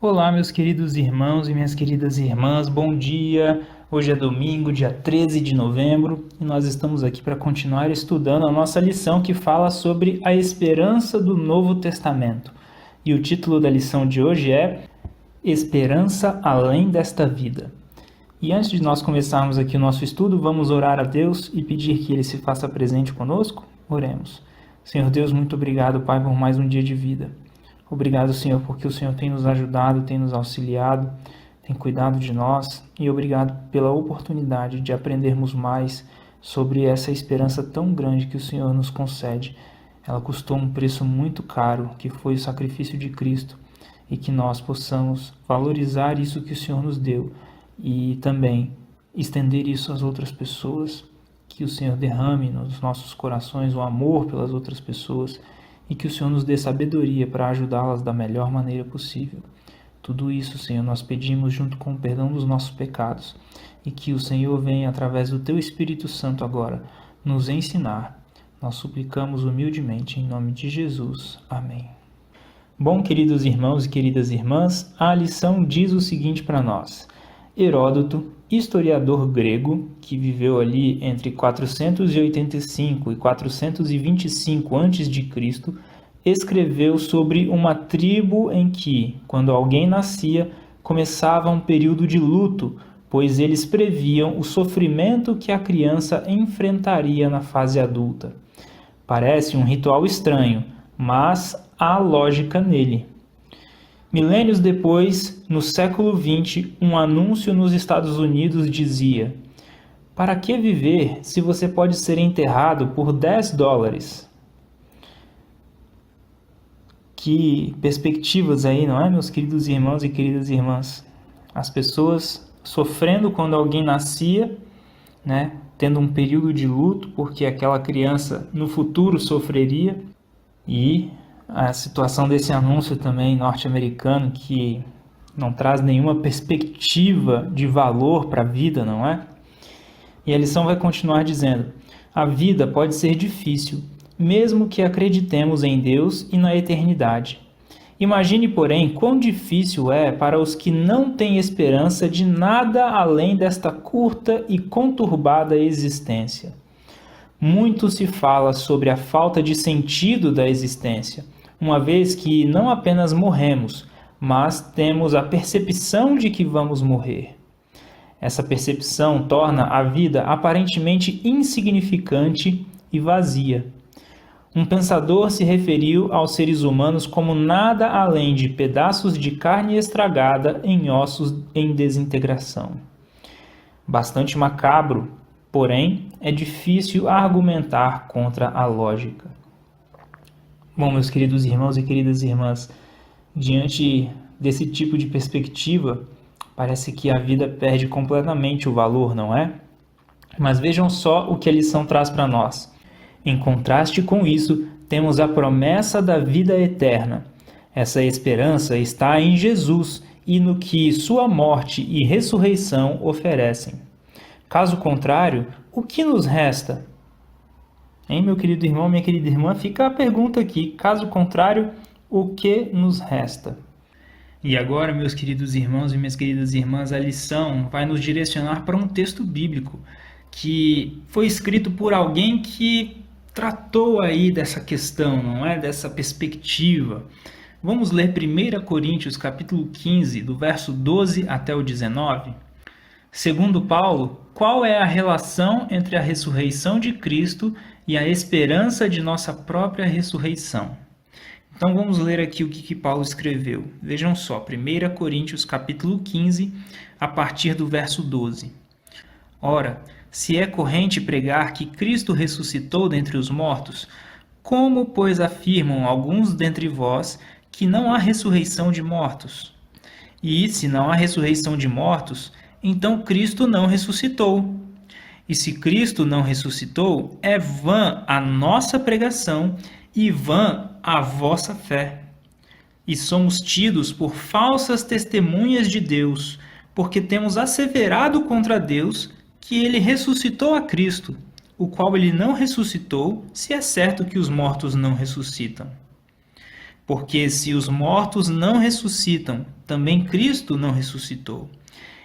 Olá, meus queridos irmãos e minhas queridas irmãs, bom dia! Hoje é domingo, dia 13 de novembro, e nós estamos aqui para continuar estudando a nossa lição que fala sobre a esperança do Novo Testamento. E o título da lição de hoje é Esperança além desta vida. E antes de nós começarmos aqui o nosso estudo, vamos orar a Deus e pedir que Ele se faça presente conosco? Oremos. Senhor Deus, muito obrigado, Pai, por mais um dia de vida. Obrigado, Senhor, porque o Senhor tem nos ajudado, tem nos auxiliado, tem cuidado de nós, e obrigado pela oportunidade de aprendermos mais sobre essa esperança tão grande que o Senhor nos concede. Ela custou um preço muito caro, que foi o sacrifício de Cristo, e que nós possamos valorizar isso que o Senhor nos deu e também estender isso às outras pessoas, que o Senhor derrame nos nossos corações o amor pelas outras pessoas, e que o Senhor nos dê sabedoria para ajudá-las da melhor maneira possível. Tudo isso, Senhor, nós pedimos junto com o perdão dos nossos pecados, e que o Senhor venha, através do Teu Espírito Santo agora, nos ensinar. Nós suplicamos humildemente em nome de Jesus. Amém. Bom, queridos irmãos e queridas irmãs, a lição diz o seguinte para nós. Heródoto, historiador grego, que viveu ali entre 485 e 425 a.C., escreveu sobre uma tribo em que, quando alguém nascia, começava um período de luto, pois eles previam o sofrimento que a criança enfrentaria na fase adulta. Parece um ritual estranho, mas há lógica nele. Milênios depois, no século XX, um anúncio nos Estados Unidos dizia: "Para que viver se você pode ser enterrado por $10? Que perspectivas aí, não é, meus queridos irmãos e queridas irmãs? As pessoas sofrendo quando alguém nascia, né, tendo um período de luto, porque aquela criança no futuro sofreria, e a situação desse anúncio também norte-americano que não traz nenhuma perspectiva de valor para a vida, não é? E a lição vai continuar dizendo: a vida pode ser difícil, mesmo que acreditemos em Deus e na eternidade. Imagine, porém, quão difícil é para os que não têm esperança de nada além desta curta e conturbada existência. Muito se fala sobre a falta de sentido da existência, uma vez que não apenas morremos, mas temos a percepção de que vamos morrer. Essa percepção torna a vida aparentemente insignificante e vazia. Um pensador se referiu aos seres humanos como nada além de pedaços de carne estragada em ossos em desintegração. Bastante macabro, porém, é difícil argumentar contra a lógica. Bom, meus queridos irmãos e queridas irmãs, diante desse tipo de perspectiva, parece que a vida perde completamente o valor, não é? Mas vejam só o que a lição traz para nós. Em contraste com isso, temos a promessa da vida eterna. Essa esperança está em Jesus e no que sua morte e ressurreição oferecem. Caso contrário, o que nos resta? Hein, meu querido irmão, minha querida irmã, fica a pergunta aqui. Caso contrário, o que nos resta? E agora, meus queridos irmãos e minhas queridas irmãs, a lição vai nos direcionar para um texto bíblico que foi escrito por alguém que tratou aí dessa questão, não é? Dessa perspectiva. Vamos ler 1 Coríntios capítulo 15, do verso 12 até o 19. Segundo Paulo, qual é a relação entre a ressurreição de Cristo e a esperança de nossa própria ressurreição? Então vamos ler aqui o que Paulo escreveu. Vejam só, 1 Coríntios capítulo 15, a partir do verso 12. Ora, se é corrente pregar que Cristo ressuscitou dentre os mortos, como, pois, afirmam alguns dentre vós que não há ressurreição de mortos? E se não há ressurreição de mortos, então Cristo não ressuscitou. E se Cristo não ressuscitou, é vã a nossa pregação e vã a vossa fé. E somos tidos por falsas testemunhas de Deus, porque temos asseverado contra Deus que ele ressuscitou a Cristo, o qual ele não ressuscitou, se é certo que os mortos não ressuscitam. Porque se os mortos não ressuscitam, também Cristo não ressuscitou.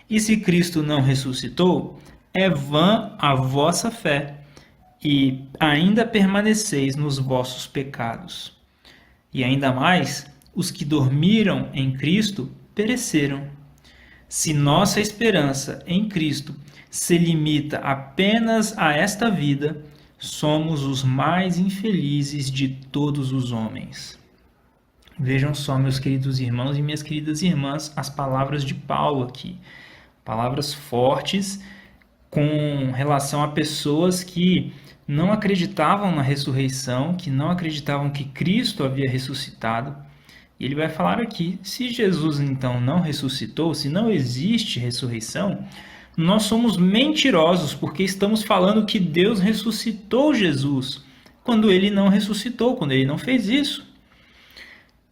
E se Cristo não ressuscitou, é vã a vossa fé, e ainda permaneceis nos vossos pecados. E ainda mais, os que dormiram em Cristo pereceram. Se nossa esperança em Cristo se limita apenas a esta vida, somos os mais infelizes de todos os homens. Vejam só, meus queridos irmãos e minhas queridas irmãs, as palavras de Paulo aqui. Palavras fortes com relação a pessoas que não acreditavam na ressurreição, que não acreditavam que Cristo havia ressuscitado. E ele vai falar aqui, se Jesus então não ressuscitou, se não existe ressurreição, nós somos mentirosos, porque estamos falando que Deus ressuscitou Jesus, quando ele não ressuscitou, quando ele não fez isso.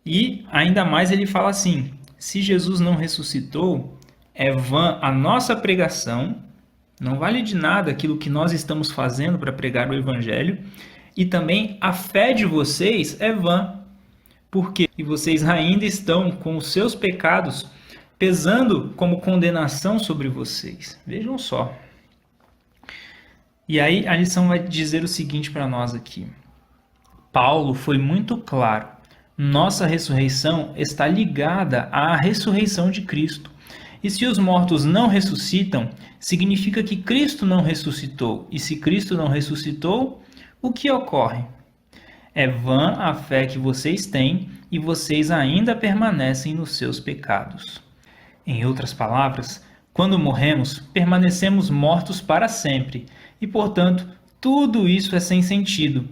E ainda mais ele fala assim, se Jesus não ressuscitou, é vã a nossa pregação, não vale de nada aquilo que nós estamos fazendo para pregar o Evangelho, e também a fé de vocês é vã, porque vocês ainda estão com os seus pecados pesando como condenação sobre vocês. Vejam só. E aí a lição vai dizer o seguinte para nós aqui. Paulo foi muito claro. Nossa ressurreição está ligada à ressurreição de Cristo. E se os mortos não ressuscitam, significa que Cristo não ressuscitou. E se Cristo não ressuscitou, o que ocorre? É vã a fé que vocês têm e vocês ainda permanecem nos seus pecados. Em outras palavras, quando morremos, permanecemos mortos para sempre. E, portanto, tudo isso é sem sentido.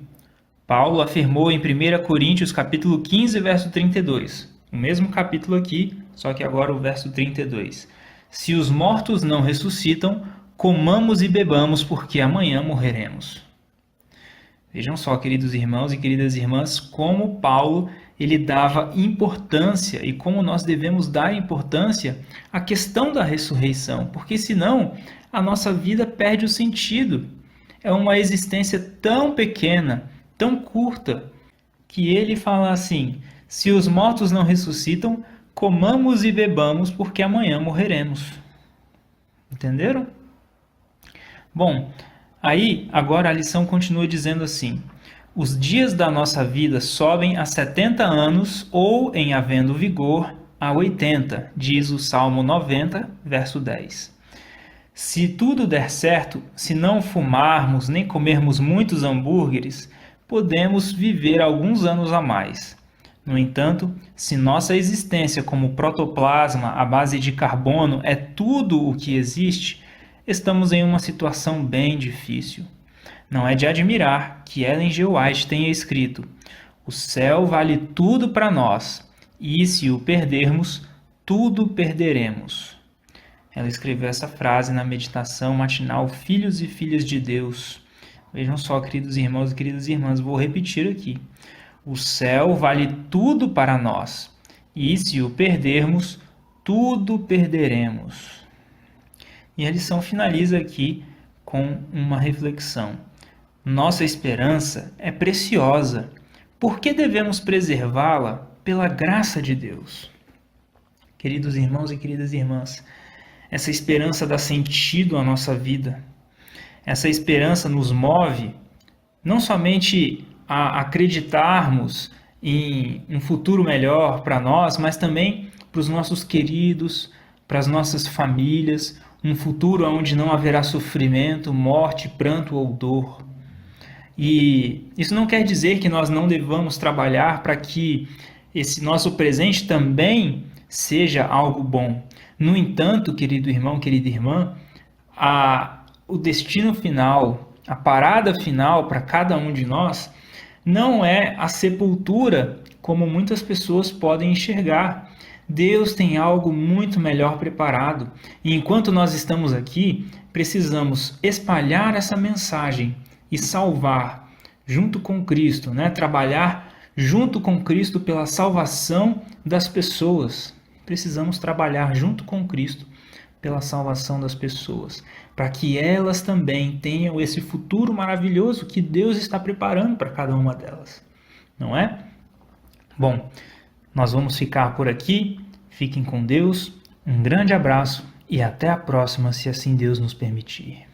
Paulo afirmou em 1 Coríntios capítulo 15, verso 32. O mesmo capítulo aqui, só que agora o verso 32. Se os mortos não ressuscitam, comamos e bebamos, porque amanhã morreremos. Vejam só, queridos irmãos e queridas irmãs, como Paulo ele dava importância e como nós devemos dar importância à questão da ressurreição, porque senão a nossa vida perde o sentido. É uma existência tão pequena, tão curta, que ele fala assim, se os mortos não ressuscitam, comamos e bebamos, porque amanhã morreremos. Entenderam? Bom, aí agora a lição continua dizendo assim, os dias da nossa vida sobem a 70 anos ou, em havendo vigor, a 80, diz o Salmo 90, verso 10. Se tudo der certo, se não fumarmos nem comermos muitos hambúrgueres, podemos viver alguns anos a mais. No entanto, se nossa existência como protoplasma à base de carbono é tudo o que existe, estamos em uma situação bem difícil. Não é de admirar que Ellen G. White tenha escrito: o céu vale tudo para nós, e se o perdermos, tudo perderemos. Ela escreveu essa frase na meditação matinal Filhos e Filhas de Deus. Vejam só, queridos irmãos e queridas irmãs, vou repetir aqui. O céu vale tudo para nós, e se o perdermos, tudo perderemos. E a lição finaliza aqui com uma reflexão. Nossa esperança é preciosa. Por que devemos preservá-la? Pela graça de Deus. Queridos irmãos e queridas irmãs, essa esperança dá sentido à nossa vida. Essa esperança nos move não somente a acreditarmos em um futuro melhor para nós, mas também para os nossos queridos, para as nossas famílias, um futuro onde não haverá sofrimento, morte, pranto ou dor. E isso não quer dizer que nós não devamos trabalhar para que esse nosso presente também seja algo bom. No entanto, querido irmão, querida irmã, o destino final, a parada final para cada um de nós não é a sepultura como muitas pessoas podem enxergar. Deus tem algo muito melhor preparado. E enquanto nós estamos aqui, precisamos espalhar essa mensagem e salvar junto com Cristo, trabalhar junto com Cristo pela salvação das pessoas. Precisamos trabalhar junto com Cristo pela salvação das pessoas, para que elas também tenham esse futuro maravilhoso que Deus está preparando para cada uma delas. Não é? Bom, nós vamos ficar por aqui. Fiquem com Deus, um grande abraço e até a próxima, se assim Deus nos permitir.